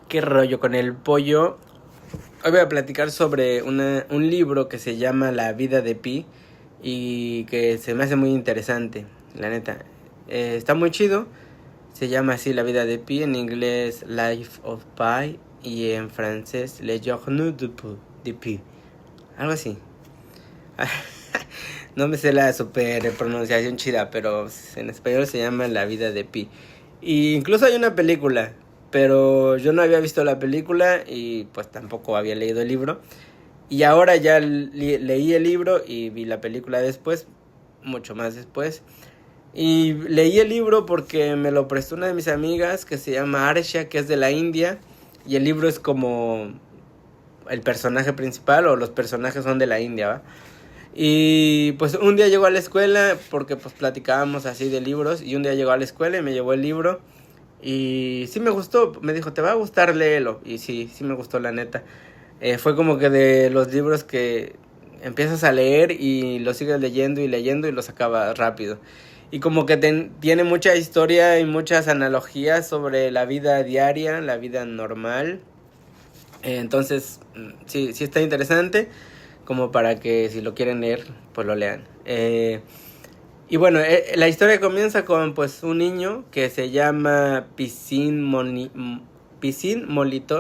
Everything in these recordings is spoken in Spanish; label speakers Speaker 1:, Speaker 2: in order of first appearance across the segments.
Speaker 1: ¿Qué rollo con el pollo? Hoy voy a platicar sobre un libro que se llama La vida de Pi y que se me hace muy interesante, la neta. Está muy chido, se llama así La vida de Pi, en inglés Life of Pi y en francés Le Journaux de Pi, algo así. No me sé la super pronunciación chida, pero en español se llama La vida de Pi. Y incluso hay una película, pero yo no había visto la película y pues tampoco había leído el libro. Y ahora ya leí el libro y vi la película después, mucho más después. Y leí el libro porque me lo prestó una de mis amigas que se llama Arsha, que es de la India. Y el libro es como el personaje principal, o los personajes son de la India, ¿va? Y pues un día llegó a la escuela porque pues platicábamos así de libros. Y un día llegó a la escuela y me llevó el libro. Y sí me gustó, me dijo, te va a gustar, léelo. Y sí, sí me gustó, la neta. Fue como que de los libros que empiezas a leer y los sigues leyendo y leyendo y los acabas rápido. Y como que tiene mucha historia y muchas analogías sobre la vida diaria, la vida normal. Entonces, sí, sí está interesante, como para que si lo quieren leer, pues lo lean. Y bueno, la historia comienza con pues un niño que se llama Pisin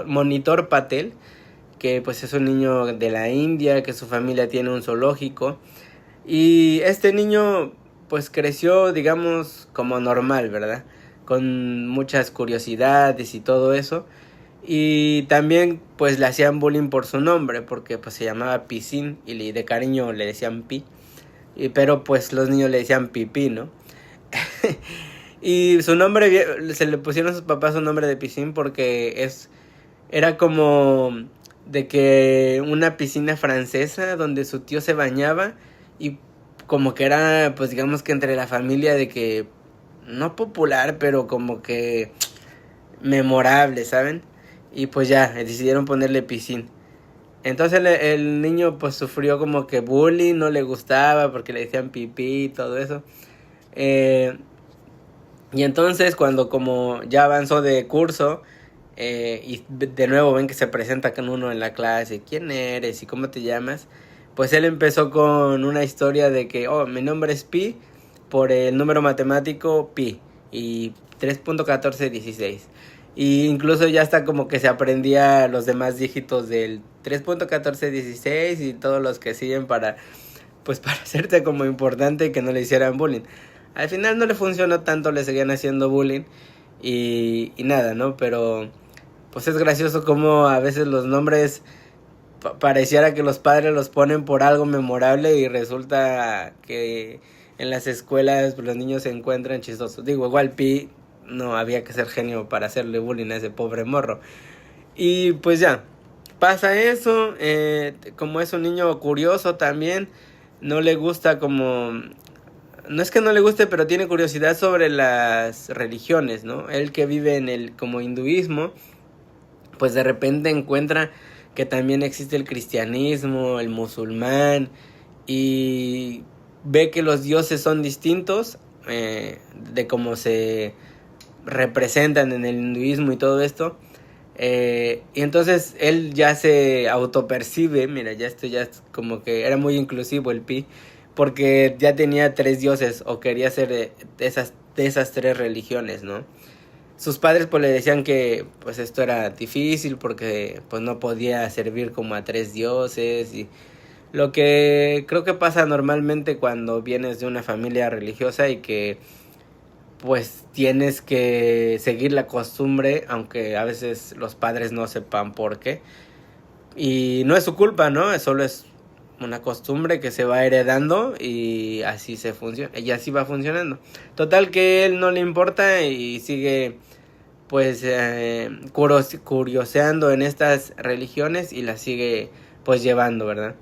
Speaker 1: Monitor Patel, que pues es un niño de la India, que su familia tiene un zoológico. Y este niño pues creció, digamos, como normal, ¿verdad? Con muchas curiosidades y todo eso. Y también pues le hacían bullying por su nombre, porque pues se llamaba Pisin y de cariño le decían Pi. Pero pues los niños le decían Pipí, ¿no? Y su nombre, se le pusieron a sus papás su nombre de Piscín porque era como de que una piscina francesa donde su tío se bañaba, y como que era pues digamos que entre la familia de que no popular, pero como que memorable, ¿saben? Y pues ya decidieron ponerle Piscín. Entonces el niño pues sufrió como que bullying, no le gustaba porque le decían pipí y todo eso. Eh, y entonces cuando como ya avanzó de curso, y de nuevo ven que se presenta con uno en la clase, ¿quién eres y cómo te llamas? Pues él empezó con una historia de que, oh, mi nombre es Pi por el número matemático Pi y 3.1416. Y incluso ya está como que se aprendía los demás dígitos del 3.1416 y todos los que siguen pues para hacerte como importante y que no le hicieran bullying. Al final no le funcionó tanto, le seguían haciendo bullying y nada, ¿no? Pero pues es gracioso como a veces los nombres pareciera que los padres los ponen por algo memorable y resulta que en las escuelas pues, los niños se encuentran chistosos. Digo, igual Pi no había que ser genio para hacerle bullying a ese pobre morro. Y pues ya, pasa eso, como es un niño curioso también, no le gusta como... No es que no le guste, pero tiene curiosidad sobre las religiones, ¿no? Él que vive en el como hinduismo, pues de repente encuentra que también existe el cristianismo, el musulmán, y ve que los dioses son distintos, de cómo se representan en el hinduismo y todo esto. Y entonces él ya se autopercibe, mira, ya esto ya es como que era muy inclusivo el Pi, porque ya tenía 3 dioses o quería ser de esas 3 religiones, ¿no? Sus padres pues le decían que pues esto era difícil porque pues no podía servir como a 3 dioses, y lo que creo que pasa normalmente cuando vienes de una familia religiosa y que pues tienes que seguir la costumbre, aunque a veces los padres no sepan por qué. Y no es su culpa, ¿no? Solo es una costumbre que se va heredando y así y así va funcionando. Total que él no le importa y sigue pues curioseando en estas religiones y las sigue pues llevando, ¿verdad?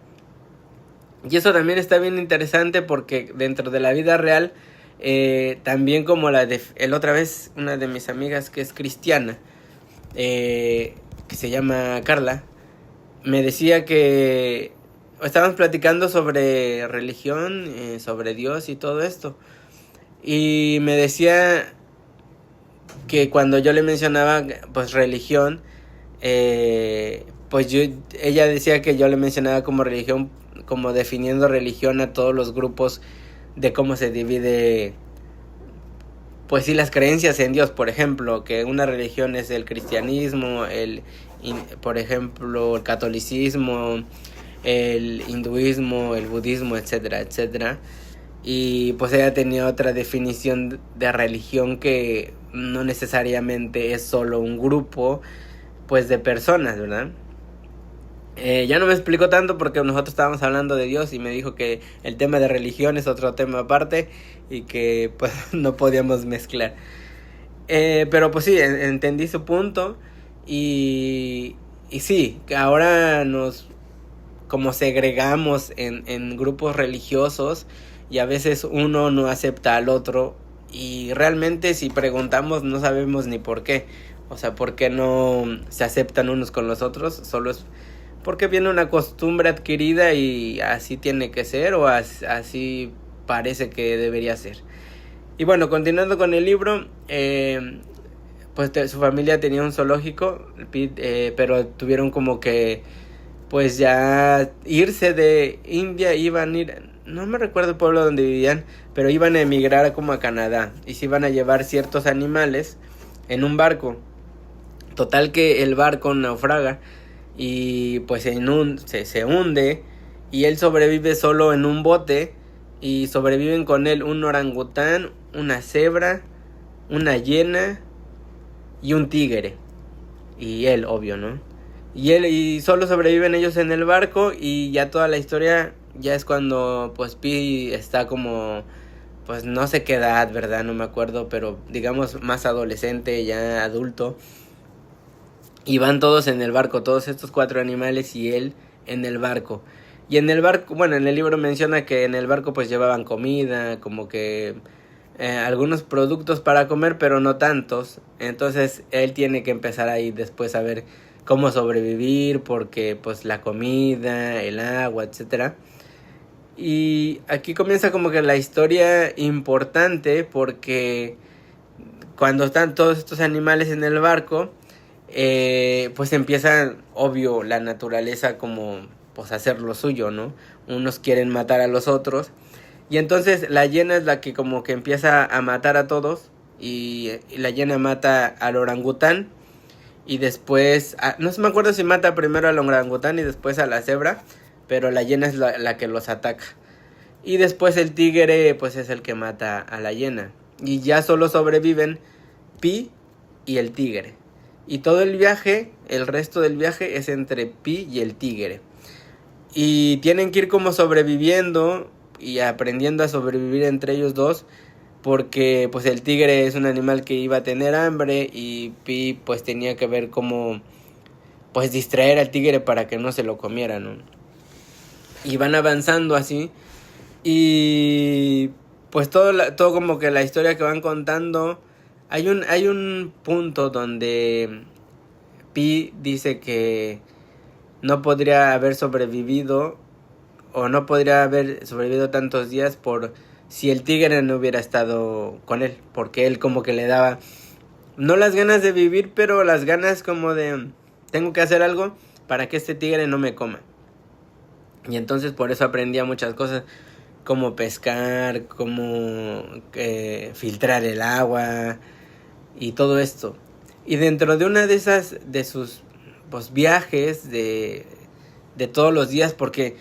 Speaker 1: Y eso también está bien interesante porque dentro de la vida real, también como el otra vez, una de mis amigas que es cristiana, que se llama Carla, me decía que estábamos platicando sobre religión, sobre Dios y todo esto. Y me decía que cuando yo le mencionaba pues religión, pues ella decía que yo le mencionaba como religión, como definiendo religión a todos los grupos de cómo se divide, pues sí, las creencias en Dios. Por ejemplo, que una religión es el cristianismo, por ejemplo, el catolicismo, el hinduismo, el budismo, etcétera, etcétera. Y pues ella tenía otra definición de religión que no necesariamente es solo un grupo, pues, de personas, ¿verdad? Ya no me explicó tanto porque nosotros estábamos hablando de Dios y me dijo que el tema de religión es otro tema aparte y que pues no podíamos mezclar. Pero pues sí, entendí su punto y sí, que ahora nos como segregamos en grupos religiosos y a veces uno no acepta al otro y realmente si preguntamos no sabemos ni por qué. O sea, por qué no se aceptan unos con los otros, solo es porque viene una costumbre adquirida y así tiene que ser o así parece que debería ser. Y bueno, continuando con el libro, pues su familia tenía un zoológico, pero tuvieron como que pues ya irse de India, iban a ir, no me recuerdo el pueblo donde vivían, pero iban a emigrar como a Canadá y se iban a llevar ciertos animales en un barco. Total que el barco naufraga y pues se hunde y él sobrevive solo en un bote y sobreviven con él un orangután, una cebra, una hiena y un tigre y él, obvio, ¿no? Y solo sobreviven ellos en el barco y ya toda la historia ya es cuando pues Pi está como pues no sé qué edad, ¿verdad? No me acuerdo, pero digamos más adolescente, ya adulto. Y van todos en el barco, todos estos 4 animales y él en el barco. Y en el barco, bueno, en el libro menciona que en el barco pues llevaban comida, como que algunos productos para comer, pero no tantos. Entonces él tiene que empezar ahí después a ver cómo sobrevivir, porque pues la comida, el agua, etcétera. Y aquí comienza como que la historia importante, porque cuando están todos estos animales en el barco, pues empieza, obvio, la naturaleza como pues a hacer lo suyo, ¿no? Unos quieren matar a los otros. Y entonces la hiena es la que como que empieza a matar a todos. Y la hiena mata al orangután. Y después, no me acuerdo si mata primero al orangután y después a la cebra. Pero la hiena es la que los ataca. Y después el tigre pues es el que mata a la hiena. Y ya solo sobreviven Pi y el tigre. Y todo el viaje, el resto del viaje es entre Pi y el tigre. Y tienen que ir como sobreviviendo y aprendiendo a sobrevivir entre ellos dos. Porque pues el tigre es un animal que iba a tener hambre y Pi pues tenía que ver cómo pues distraer al tigre para que no se lo comiera, ¿no? Y van avanzando así. Y pues todo como que la historia que van contando. Hay un punto donde Pi dice que no podría haber sobrevivido o no podría haber sobrevivido tantos días por si el tigre no hubiera estado con él, porque él como que le daba no las ganas de vivir, pero las ganas como de tengo que hacer algo para que este tigre no me coma. Y entonces por eso aprendía muchas cosas, como pescar, como filtrar el agua y todo esto. Y dentro de una de esas, de sus pues, viajes de todos los días, porque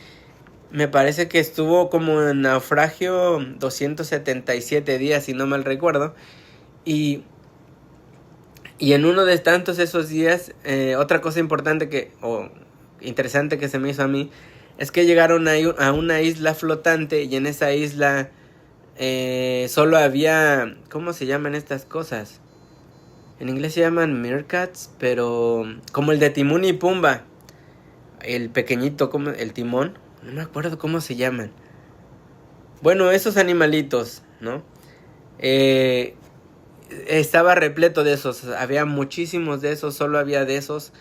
Speaker 1: me parece que estuvo como en naufragio 277 días, si no mal recuerdo, y en uno de tantos esos días, otra cosa importante o interesante que se me hizo a mí, es que llegaron a una isla flotante y en esa isla solo había, ¿cómo se llaman estas cosas? En inglés se llaman meerkats, pero como el de Timón y Pumba, el pequeñito, como el timón, no me acuerdo cómo se llaman. Bueno, esos animalitos, ¿no? Estaba repleto de esos, había muchísimos de esos, solo había de esos.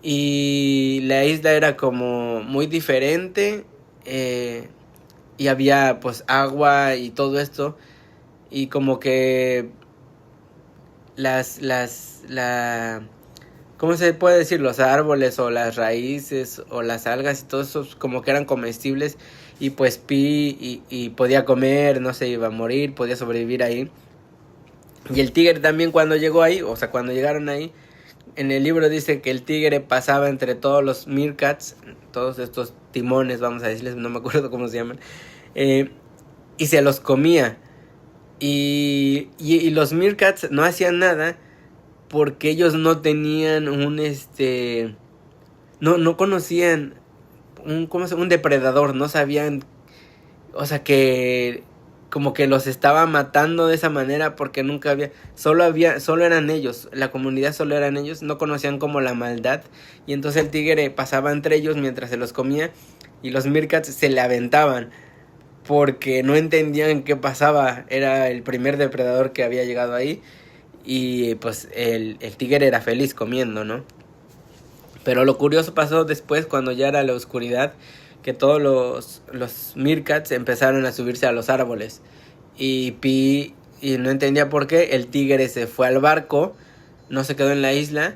Speaker 1: Y la isla era como muy diferente y había pues agua y todo esto. Y como que ¿cómo se puede decir? Los árboles o las raíces o las algas y todo eso como que eran comestibles, y pues Pi y podía comer, no se iba a morir, podía sobrevivir ahí. Y el tigre también cuando llegó ahí, o sea, cuando llegaron ahí, en el libro dice que el tigre pasaba entre todos los meerkats, todos estos timones, vamos a decirles, no me acuerdo cómo se llaman, y se los comía. Y los meerkats no hacían nada porque ellos no tenían no conocían un depredador, no sabían, o sea, que como que los estaba matando de esa manera porque nunca solo eran ellos, la comunidad solo eran ellos, no conocían como la maldad, y entonces el tigre pasaba entre ellos mientras se los comía y los meerkats se le aventaban porque no entendían qué pasaba, era el primer depredador que había llegado ahí, y pues el tigre era feliz comiendo, ¿no? Pero lo curioso pasó después, cuando ya era la oscuridad, que todos los meerkats empezaron a subirse a los árboles. Y no entendía por qué, el tigre se fue al barco, no se quedó en la isla,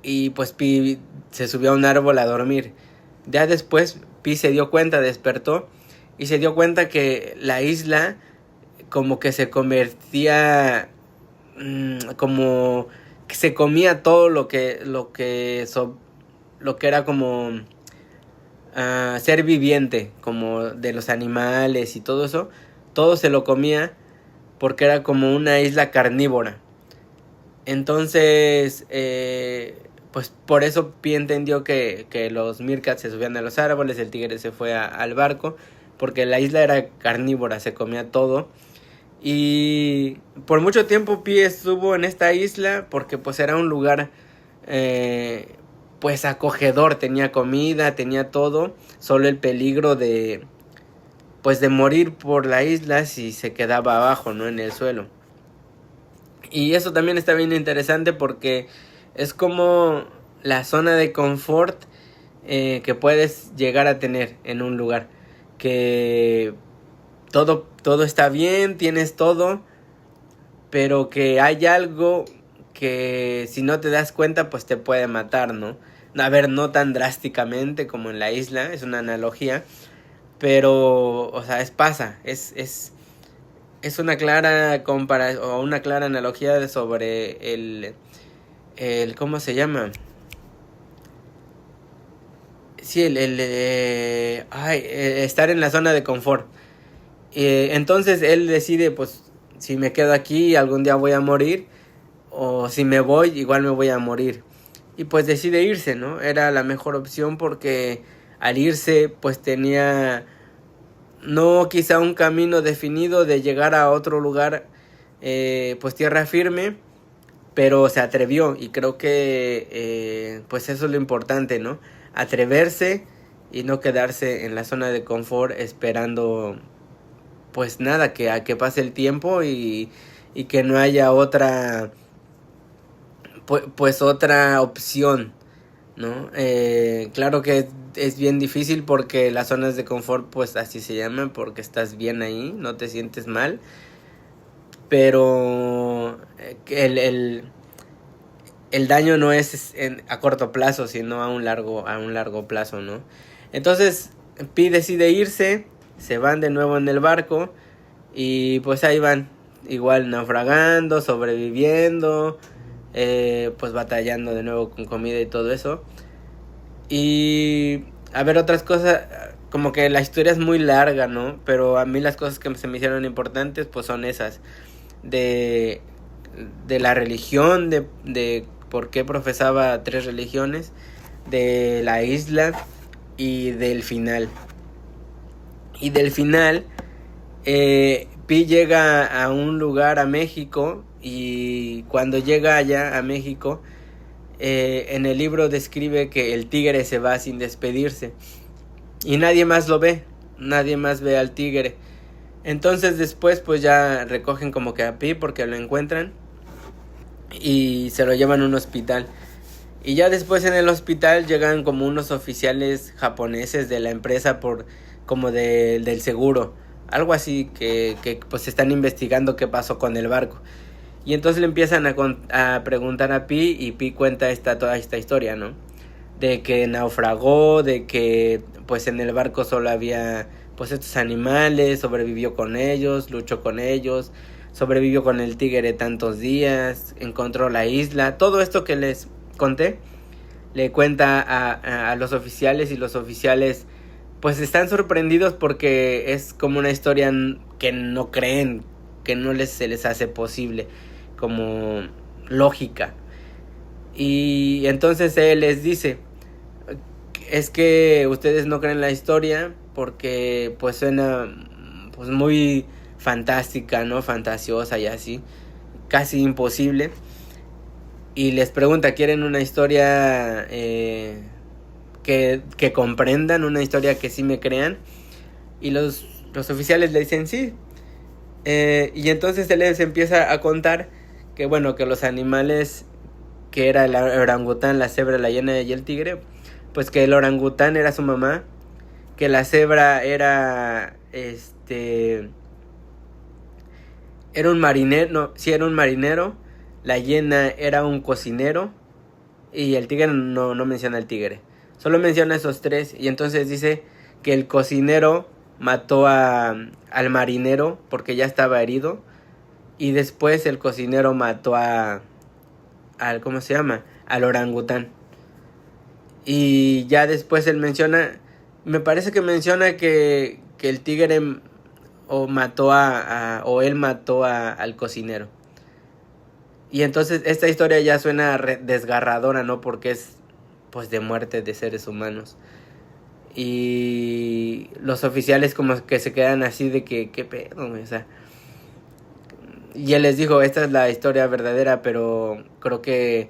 Speaker 1: y pues Pi se subió a un árbol a dormir. Ya después Pi se dio cuenta, despertó, y se dio cuenta que la isla como que se convertía, como que se comía todo lo que era como ser viviente, como de los animales y todo eso, todo se lo comía porque era como una isla carnívora. Entonces, pues por eso Pi entendió que los meerkats se subían a los árboles, el tigre se fue al barco, porque la isla era carnívora, se comía todo. Y por mucho tiempo Pi estuvo en esta isla porque pues era un lugar pues acogedor, tenía comida, tenía todo, solo el peligro de morir por la isla si se quedaba abajo, ¿no? En el suelo. Y eso también está bien interesante porque es como la zona de confort que puedes llegar a tener en un lugar, que todo está bien, tienes todo, pero que hay algo que si no te das cuenta pues te puede matar, ¿no? A ver, no tan drásticamente como en la isla, es una analogía, pero, o sea, es una clara comparación o una clara analogía sobre el ¿cómo se llama? Sí, estar en la zona de confort. Entonces él decide, pues, si me quedo aquí algún día voy a morir, o si me voy igual me voy a morir. Y pues decide irse, ¿no? Era la mejor opción porque al irse pues tenía no quizá un camino definido de llegar a otro lugar, pues tierra firme, pero se atrevió, y creo que pues eso es lo importante, ¿no? Atreverse y no quedarse en la zona de confort esperando pues nada, que pase el tiempo y que no haya otra pues otra opción, ¿no? Claro que es bien difícil porque las zonas de confort pues así se llaman, porque estás bien ahí, no te sientes mal, pero el daño no es a corto plazo, sino a un largo plazo, ¿no? Entonces Pi decide irse, se van de nuevo en el barco y pues ahí van, igual naufragando, sobreviviendo, pues batallando de nuevo con comida y todo eso. Y a ver, otras cosas, como que la historia es muy larga, ¿no? Pero a mí las cosas que se me hicieron importantes pues son esas de la religión, de por qué profesaba 3 religiones, de la isla y del final. Y del final, Pi llega a un lugar, a México, y cuando llega allá a México, en el libro describe que el tigre se va sin despedirse y nadie más lo ve, nadie más ve al tigre. Entonces después pues ya recogen como que a Pi porque lo encuentran y se lo llevan a un hospital. Y ya después en el hospital llegan como unos oficiales japoneses de la empresa como del seguro, algo así, que pues están investigando qué pasó con el barco. Y entonces le empiezan a preguntar a Pi, y Pi cuenta toda esta historia, ¿no? De que naufragó, de que pues en el barco solo había pues estos animales, sobrevivió con ellos, luchó con ellos, sobrevivió con el tigre tantos días, encontró la isla, todo esto que les conté, le cuenta a los oficiales, y los oficiales pues están sorprendidos porque es como una historia que no creen, que no se les hace posible, como lógica. Y entonces él les dice, es que ustedes no creen la historia porque pues suena pues muy fantástica, ¿no? Fantasiosa y así, casi imposible. Y les pregunta, ¿quieren una historia que comprendan, una historia que sí me crean? Y los oficiales le dicen sí. Y entonces él les empieza a contar que bueno, que los animales, que era el orangután, la cebra, la hiena y el tigre, pues que el orangután era su mamá, que la cebra era era un marinero, no, sí era un marinero, la hiena era un cocinero, y el tigre no menciona al tigre, solo menciona esos tres. Y entonces dice que el cocinero mató al marinero porque ya estaba herido, y después el cocinero mató al ¿cómo se llama? Al orangután. Y ya después él menciona, me parece que menciona que el tigre o mató o él mató al cocinero. Y entonces esta historia ya suena desgarradora, ¿no? Porque es pues de muerte de seres humanos. Y los oficiales como que se quedan así de que qué pedo, o sea. Y él les dijo, esta es la historia verdadera, pero creo que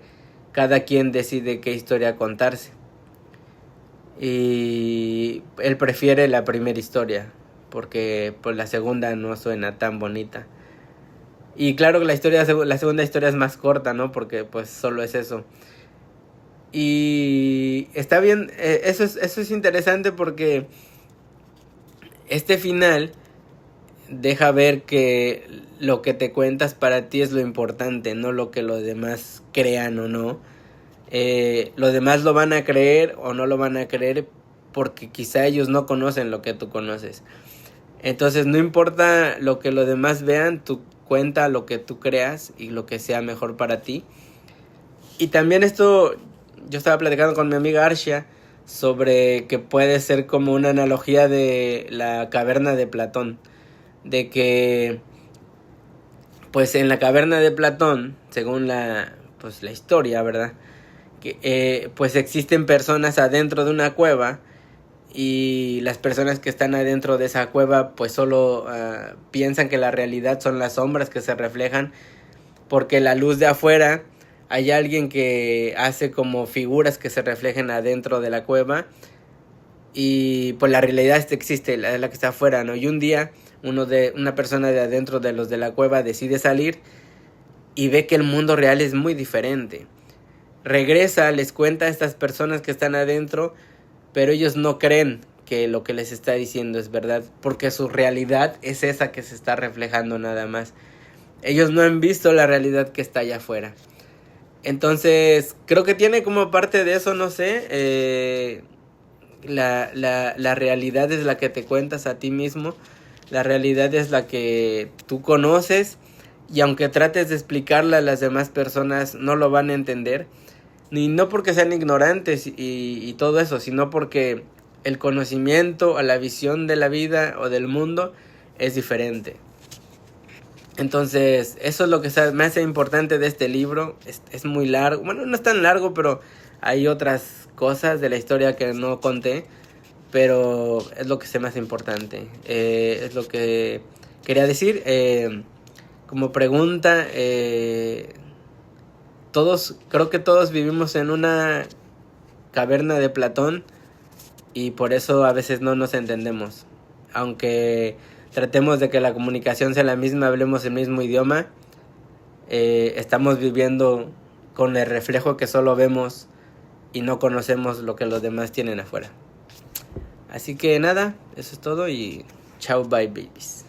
Speaker 1: cada quien decide qué historia contarse. Y él prefiere la primera historia, porque pues la segunda no suena tan bonita. Y claro que la segunda historia es más corta, ¿no? Porque pues solo es eso. Y está bien, eso es interesante porque este final deja ver que lo que te cuentas para ti es lo importante, no lo que los demás crean o no. Los demás lo van a creer o no lo van a creer porque quizá ellos no conocen lo que tú conoces. Entonces no importa lo que los demás vean, tú cuenta lo que tú creas y lo que sea mejor para ti. Y también esto, yo estaba platicando con mi amiga Arshia sobre que puede ser como una analogía de la caverna de Platón, de que pues en la caverna de Platón, según la historia, ¿verdad? Que pues existen personas adentro de una cueva, y las personas que están adentro de esa cueva pues solo piensan que la realidad son las sombras que se reflejan, porque la luz de afuera hay alguien que hace como figuras que se reflejen adentro de la cueva, y pues la realidad existe, la que está afuera, ¿no? Y un día una persona de adentro de los de la cueva decide salir y ve que el mundo real es muy diferente. Regresa, les cuenta a estas personas que están adentro, pero ellos no creen que lo que les está diciendo es verdad, porque su realidad es esa que se está reflejando nada más. Ellos no han visto la realidad que está allá afuera. Entonces, creo que tiene como parte de eso, no sé, la realidad es la que te cuentas a ti mismo, la realidad es la que tú conoces, y aunque trates de explicarla a las demás personas, no lo van a entender. Y no porque sean ignorantes y todo eso, sino porque el conocimiento o la visión de la vida o del mundo es diferente. Entonces, eso es lo que me hace importante de este libro. Es muy largo, bueno, no es tan largo, pero hay otras cosas de la historia que no conté, pero es lo que se me hace importante. Es lo que quería decir. Como pregunta, creo que todos vivimos en una caverna de Platón, y por eso a veces no nos entendemos. Aunque tratemos de que la comunicación sea la misma, hablemos el mismo idioma, estamos viviendo con el reflejo que solo vemos y no conocemos lo que los demás tienen afuera. Así que nada, eso es todo y chao, bye babies.